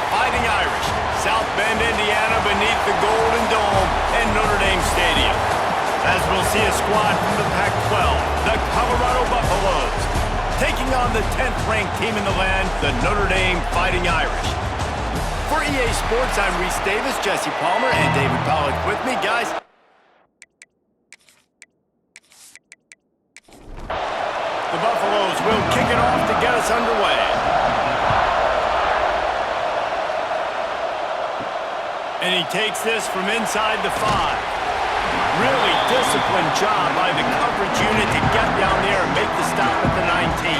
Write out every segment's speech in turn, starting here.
Fighting Irish, South Bend, Indiana, beneath the Golden Dome and Notre Dame Stadium. As we'll see a squad from the Pac-12, the Colorado Buffaloes, taking on the 10th-ranked team in the land, the Notre Dame Fighting Irish. For EA Sports, I'm Reese Davis, Jesse Palmer, and David Pollack with me. Guys, the Buffaloes will kick it off to get us underway. And he takes this from inside the 5. Really disciplined job by the coverage unit to get down there and make the stop at the 19.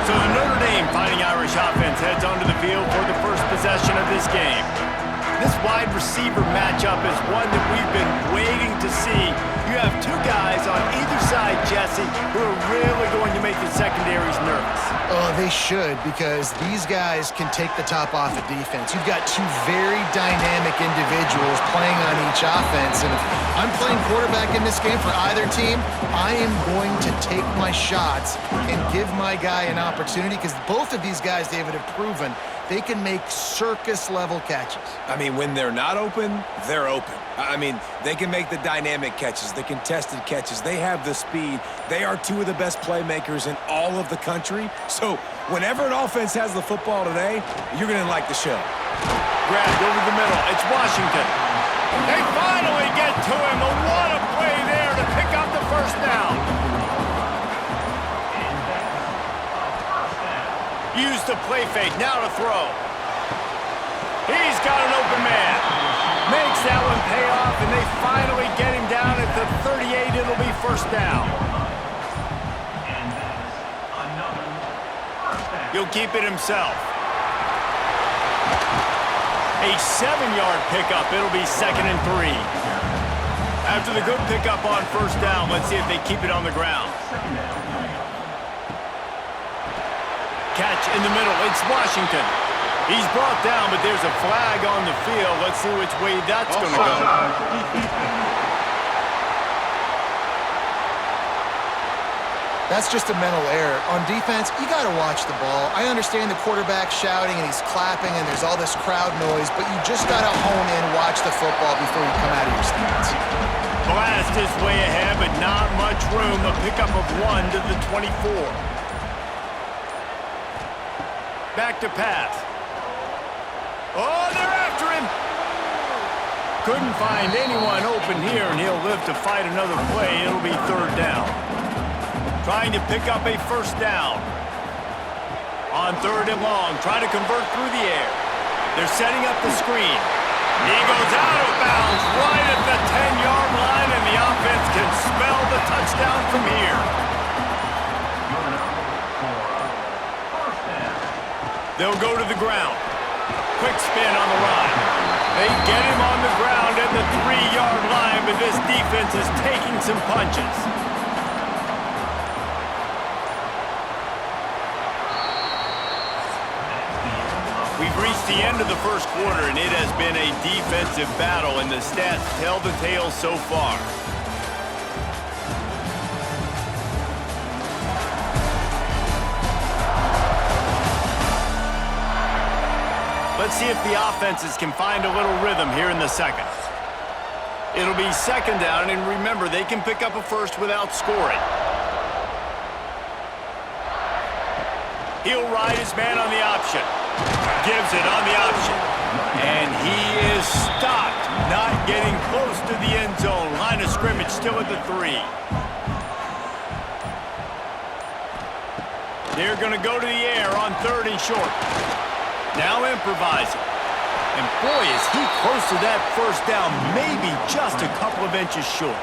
So the Notre Dame Fighting Irish offense heads onto the field for the first possession of this game. This wide receiver matchup is one that we've been waiting to see. You have two guys on either side, Jesse, who are really going to make the secondaries nervous. Oh, they should, because these guys can take the top off the defense. You've got two very dynamic individuals playing on each offense, and if I'm playing quarterback in this game for either team, I am going to take my shots and give my guy an opportunity, because both of these guys, David, have proven they can make circus-level catches. I mean, when they're not open, they're open. I mean, they can make the dynamic catches, the contested catches. They have the speed. They are two of the best playmakers in all of the country. So whenever an offense has the football today, you're going to like the show. Grabbed over the middle. It's Washington. They finally get to him. A what a play there to pick up the first down. Use the play fake, now to throw. He's got an open man. Makes that one pay off, and they finally get him down at the 38. It'll be first down. He'll keep it himself. A 7-yard pickup. It'll be 2nd and 3. After the good pickup on first down, let's see if they keep it on the ground. Catch in the middle. It's Washington. He's brought down, but there's a flag on the field. Let's see which way that's going to go. That's just a mental error. On defense, you got to watch the ball. I understand the quarterback shouting and he's clapping and there's all this crowd noise, but you just got to hone in, watch the football before you come out of your stance. Blast is way ahead, but not much room. A pickup of 1 to the 24. Back to pass. Oh, they're after him. Couldn't find anyone open here, and he'll live to fight another play. It'll be 3rd down. Trying to pick up a first down. On 3rd and long, try to convert through the air. They're setting up the screen. He goes out of bounds right at the 10-yard line, and the offense can smell the touchdown from here. They'll go to the ground. Quick spin on the run. They get him on the ground at the 3-yard line, but this defense is taking some punches. We've reached the end of the first quarter, and it has been a defensive battle, and the stats tell the tale so far. Let's see if the offenses can find a little rhythm here in the second. It'll be 2nd down, and remember, they can pick up a first without scoring. He'll ride his man on the option. Gives it on the option. And he is stopped, not getting close to the end zone. Line of scrimmage still at the 3. They're going to go to the air on 3rd and short. Now improvising. And boy, is he close to that first down, maybe just a couple of inches short.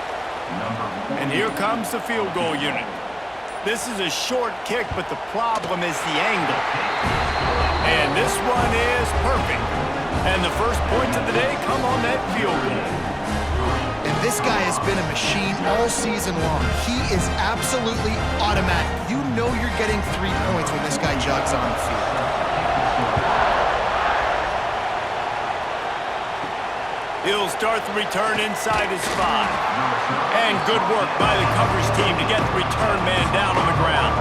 And here comes the field goal unit. This is a short kick, but the problem is the angle. And this one is perfect. And the first points of the day come on that field goal. And this guy has been a machine all season long. He is absolutely automatic. You know you're getting 3 points when this guy jogs on the field. He'll start the return inside his 5. And good work by the coverage team to get the return man down on the ground.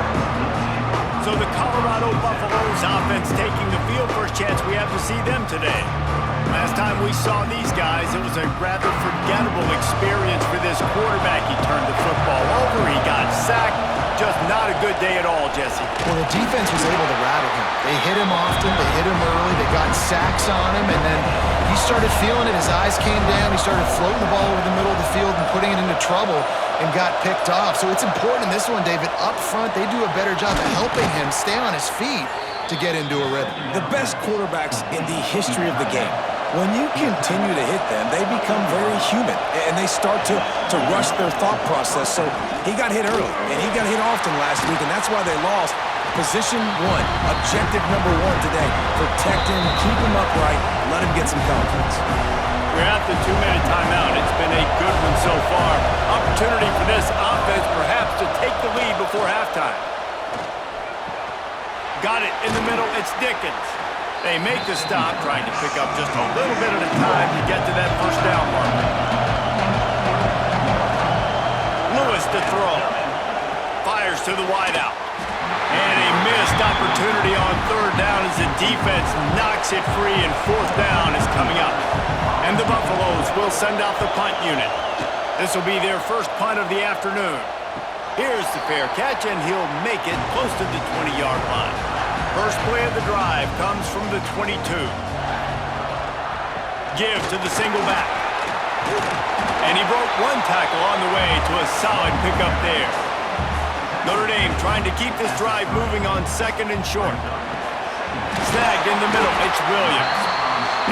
So the Colorado Buffaloes offense taking the field for chance we have to see them today. Last time we saw these guys, it was a rather forgettable experience for this quarterback. He turned the football over, he got sacked. Just not a good day at all, Jesse. Well, the defense was able to rattle him. They hit him often, they hit him early, they got sacks on him, and then he started feeling it. His eyes came down, he started floating the ball over the middle of the field and putting it into trouble and got picked off. So it's important in this one, David. Up front, they do a better job of helping him stay on his feet to get into a rhythm. The best quarterbacks in the history of the game, when you continue to hit them, they become very human, and they start to rush their thought process. So he got hit early, and he got hit often last week, and that's why they lost. Position one, objective number one today. Protect him, keep him upright, let him get some confidence. We're at the 2-minute timeout. It's been a good one so far. Opportunity for this offense perhaps to take the lead before halftime. Got it in the middle. It's Dickens. They make the stop, trying to pick up just a little bit at a time to get to that first down mark. Lewis to throw. Fires to the wideout. And a missed opportunity on third down as the defense knocks it free, and fourth down is coming up. And the Buffaloes will send out the punt unit. This will be their first punt of the afternoon. Here's the fair catch, and he'll make it close to the 20-yard line. First play of the drive comes from the 22. Give to the single back. And he broke one tackle on the way to a solid pickup there. Notre Dame trying to keep this drive moving on second and short. Snagged in the middle, it's Williams.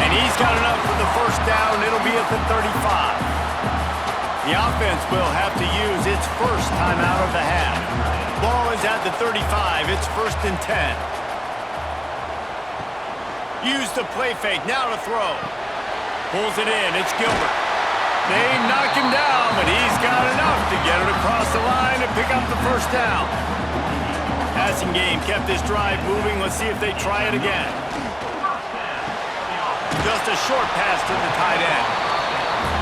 And he's got enough for the first down. It'll be at the 35. The offense will have to use its first timeout of the half. Ball is at the 35. It's 1st and 10. Use the play fake, now to throw. Pulls it in, it's Gilbert. They knock him down, but he's got enough to get it across the line and pick up the first down. Passing game kept this drive moving. Let's see if they try it again. Just a short pass to the tight end.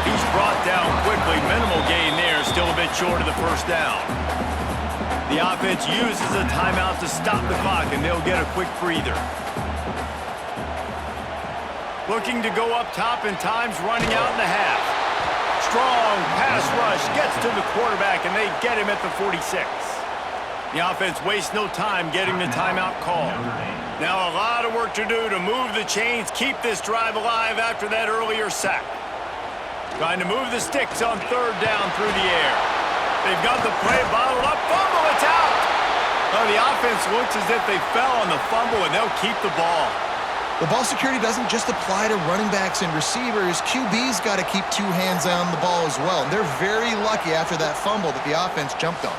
He's brought down quickly. Minimal gain there, still a bit short of the first down. The offense uses a timeout to stop the clock, and they'll get a quick breather. Looking to go up top, and time's running out in the half. Strong pass rush gets to the quarterback, and they get him at the 46. The offense wastes no time getting the timeout called. Now a lot of work to do to move the chains, keep this drive alive after that earlier sack. Trying to move the sticks on third down through the air. They've got the play bottled up. Fumble, it's out! Oh, the offense looks as if they fell on the fumble, and they'll keep the ball. The ball security doesn't just apply to running backs and receivers. QB's got to keep two hands on the ball as well. And they're very lucky after that fumble that the offense jumped on.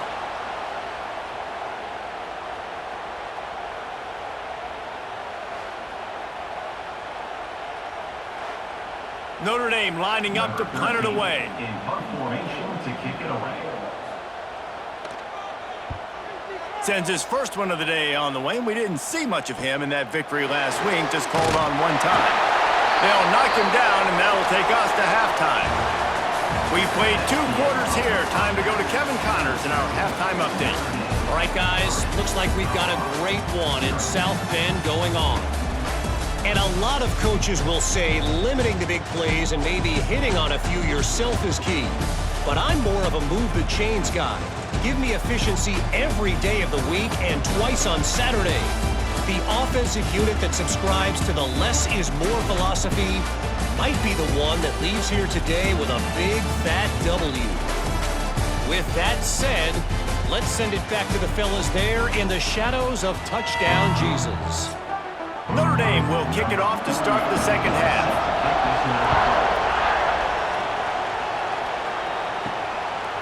Notre Dame lining up to punt it away. In punt formation to kick it away. Sends his first one of the day on the way, and we didn't see much of him in that victory last week, just called on one time. They'll knock him down, and that'll take us to halftime. We played 2 quarters here. Time to go to Kevin Connors in our halftime update. All right, guys, looks like we've got a great one in South Bend going on. And a lot of coaches will say limiting the big plays and maybe hitting on a few yourself is key. But I'm more of a move the chains guy. Give me efficiency every day of the week and twice on Saturday. The offensive unit that subscribes to the less is more philosophy might be the one that leaves here today with a big fat W. With that said, let's send it back to the fellas there in the shadows of Touchdown Jesus. Notre Dame will kick it off to start the second half.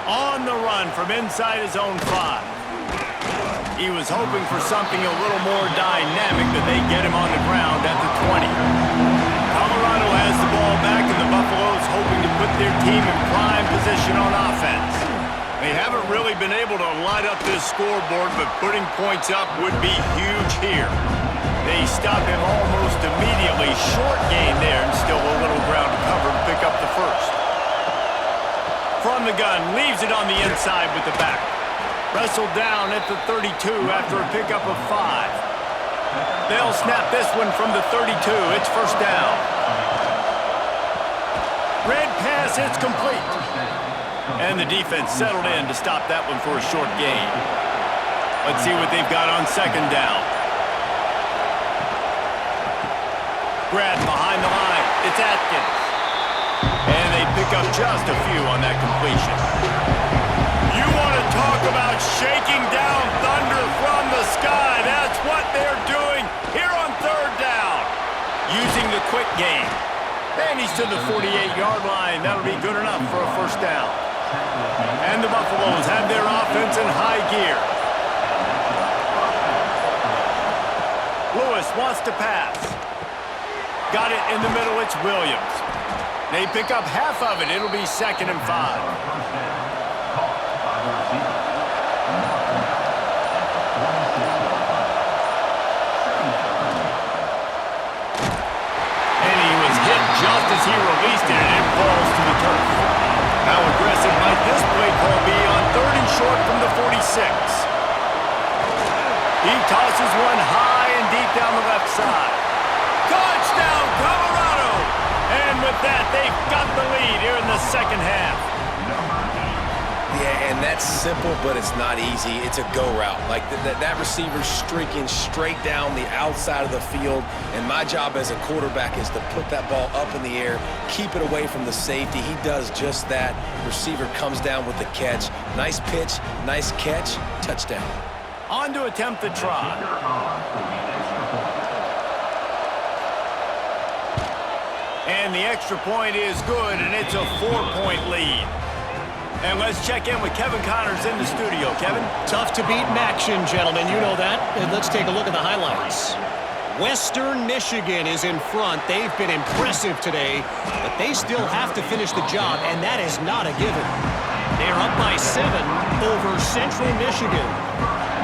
On the run from inside his own 5. He was hoping for something a little more dynamic, but they get him on the ground at the 20. Colorado has the ball back, and the Buffaloes hoping to put their team in prime position on offense. They haven't really been able to light up this scoreboard, but putting points up would be huge here. They stop him almost immediately. Short gain there, and still a little ground to cover to pick up the first. From the gun, leaves it on the inside with the back. Wrestled down at the 32 after a pickup of 5. They'll snap this one from the 32. It's first down. Red pass, it's complete. And the defense settled in to stop that one for a short gain. Let's see what they've got on second down. Grab behind the line. It's Atkins. And they pick up just a few on that completion. You want to talk about shaking down thunder from the sky. That's what they're doing here on third down. Using the quick game. And he's to the 48-yard line. That'll be good enough for a first down. And the Buffaloes have their offense in high gear. Lewis wants to pass. Got it in the middle. It's Williams. They pick up half of it. It'll be 2nd and 5. Just as he released it, and it falls to the turf. How aggressive might this play call be on 3rd and short from the 46? He tosses one high and deep down the left side. Touchdown, Colorado! And with that, they've got the lead here in the second half. Yeah, and that's simple, but it's not easy. It's a go route. Like that receiver's streaking straight down the outside of the field, and my job as a quarterback is to put that ball up in the air, keep it away from the safety. He does just that. Receiver comes down with the catch. Nice pitch, nice catch, touchdown. On to attempt the try. And the extra point is good, and it's a 4-point lead. And let's check in with Kevin Connors in the studio. Kevin? Tough to beat in action, gentlemen. You know that. And let's take a look at the highlights. Western Michigan is in front. They've been impressive today, but they still have to finish the job, and that is not a given. They're up by 7 over Central Michigan.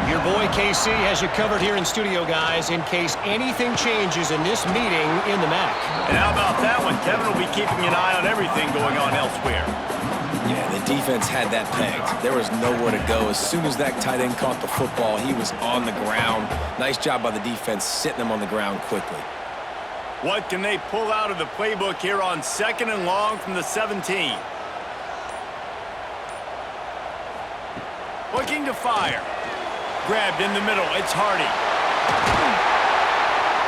Your boy KC has you covered here in studio, guys, in case anything changes in this meeting in the MAC. And how about that one? Kevin will be keeping an eye on everything going on elsewhere. Yeah, the defense had that pegged. There was nowhere to go. As soon as that tight end caught the football, he was on the ground. Nice job by the defense sitting him on the ground quickly. What can they pull out of the playbook here on 2nd and long from the 17? Looking to fire. Grabbed in the middle. It's Hardy.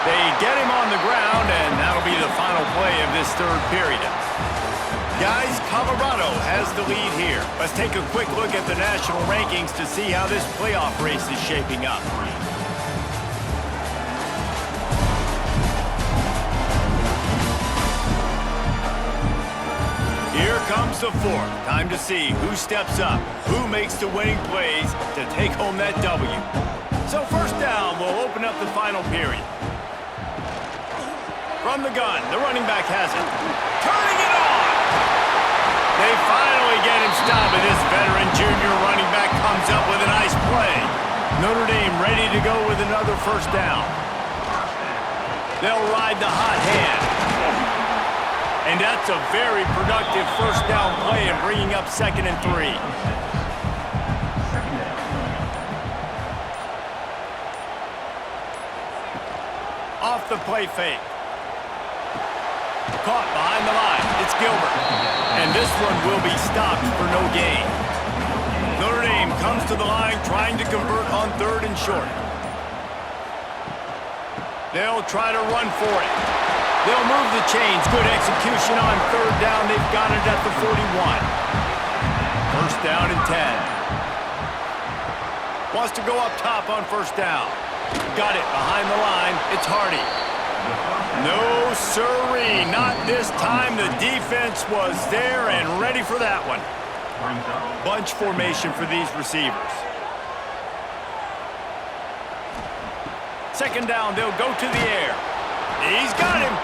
They get him on the ground, and that'll be the final play of this third period. Guys, Colorado has the lead here. Let's take a quick look at the national rankings to see how this playoff race is shaping up. Here comes the fourth. Time to see who steps up, who makes the winning plays to take home that W. So first down will open up the final period. From the gun, the running back has it. Turning it on! They finally get him stopped, and this veteran junior running back comes up with a nice play. Notre Dame ready to go with another first down. They'll ride the hot hand. And that's a very productive first down play and bringing up 2nd and 3. Off the play fake. Caught behind the line. It's Gilbert. And this one will be stopped for no gain. Notre Dame comes to the line trying to convert on 3rd and short. They'll try to run for it. They'll move the chains. Good execution on 3rd down. They've got it at the 41. First down and 10. Wants to go up top on first down. Got it behind the line. It's Hardy. No, sirree, not this time. The defense was there and ready for that one. Bunch formation for these receivers. Second down, they'll go to the air. He's got him.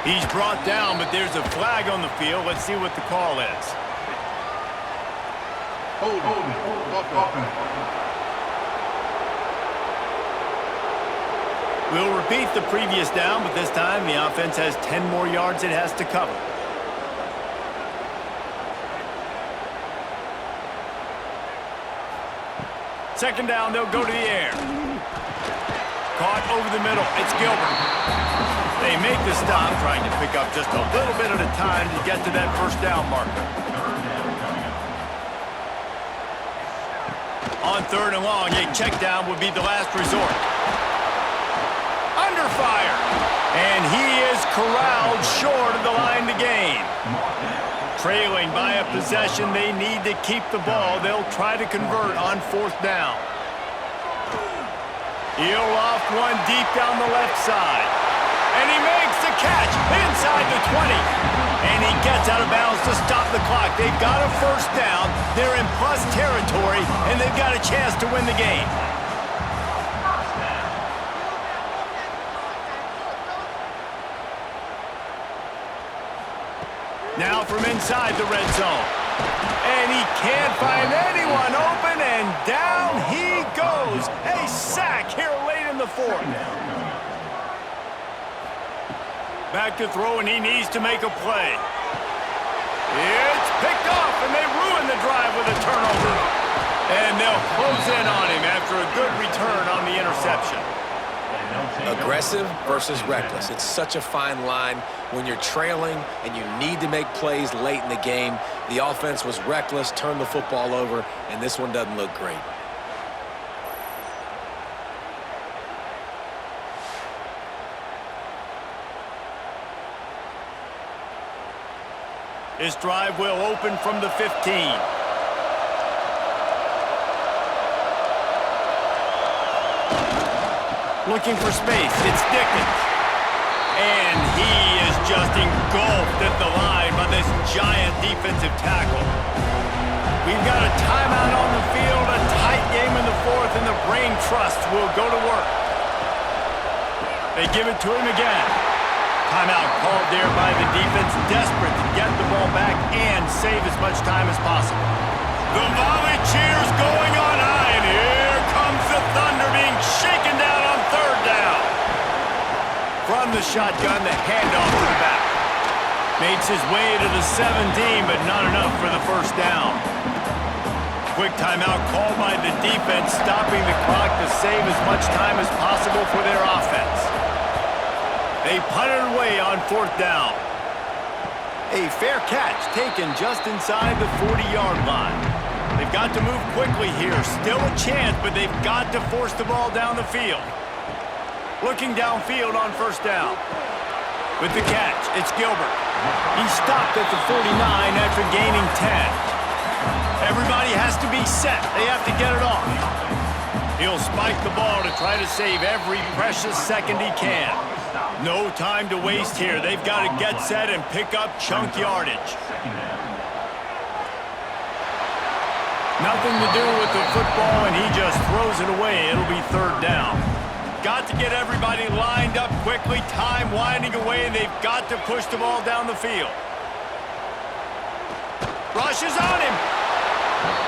He's brought down, but there's a flag on the field. Let's see what the call is. We'll repeat the previous down, but this time the offense has 10 more yards it has to cover. Second down, they'll go to the air. caught over the middle. It's Gilbert. They make the stop, trying to pick up just a little bit at a time to get to that first down marker. On 3rd and long, a check down would be the last resort. Under fire. And he is corralled short of the line to gain. Trailing by a possession, they need to keep the ball. They'll try to convert on 4th down. He'll loft one deep down the left side. And he makes the catch inside the 20. And he gets out of bounds to stop the clock. They've got a first down. They're in plus territory, and they've got a chance to win the game. Now from inside the red zone. And he can't find anyone open, and down he goes. A sack here late in the 4th. Back to throw, and he needs to make a play. It's picked off, and they ruin the drive with a turnover. And they'll close in on him after a good return on the interception. Aggressive versus reckless. It's such a fine line when you're trailing and you need to make plays late in the game. The offense was reckless, turned the football over, and this one doesn't look great. This drive will open from the 15. Looking for space. It's Dickens. And he is just engulfed at the line by this giant defensive tackle. We've got a timeout on the field, a tight game in the 4th, and the Brain Trust will go to work. They give it to him again. Timeout called there by the defense, desperate to get the ball back and save as much time as possible. The volley cheers going on high, and here comes the Thunder being shaken down on 3rd down. From the shotgun, the handoff to the back. Makes his way to the 17, but not enough for the first down. Quick timeout called by the defense, stopping the clock to save as much time as possible for their offense. They punt it away on 4th down. A fair catch taken just inside the 40-yard line. They've got to move quickly here. Still a chance, but they've got to force the ball down the field. Looking downfield on 1st down. With the catch, it's Gilbert. He stopped at the 49 after gaining 10. Everybody has to be set. They have to get it off. He'll spike the ball to try to save every precious second he can. No time to waste here. They've got to get set and pick up chunk yardage. Nothing to do with the football, and he just throws it away. It'll be 3rd down. Got to get everybody lined up quickly. Time winding away, and they've got to push the ball down the field. Rushes on him.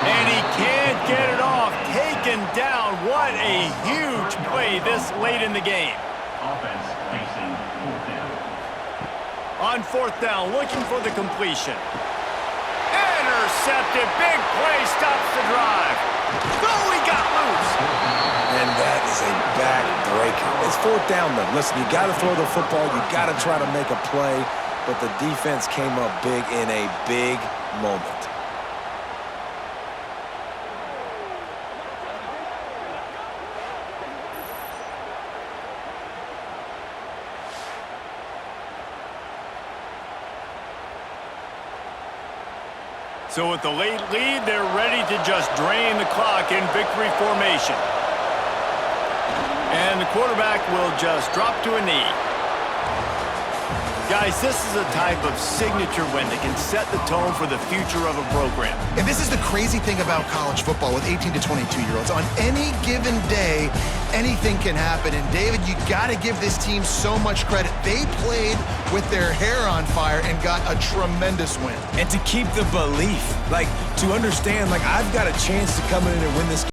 And he can't get it off. Taken down. What a huge play this late in the game. Offense facing 4th down. On 4th down, looking for the completion. Intercepted. Big play stops the drive. Oh, he got loose. And that is a back-breaker. It's 4th down, though. Listen, you got to throw the football. You got to try to make a play. But the defense came up big in a big moment. So with the late lead, they're ready to just drain the clock in victory formation. And the quarterback will just drop to a knee. Guys, this is a type of signature win that can set the tone for the future of a program. And this is the crazy thing about college football with 18 to 22-year-olds. On any given day, anything can happen. And David, you got to give this team so much credit. They played with their hair on fire and got a tremendous win. And to keep the belief, like to understand, like I've got a chance to come in and win this game.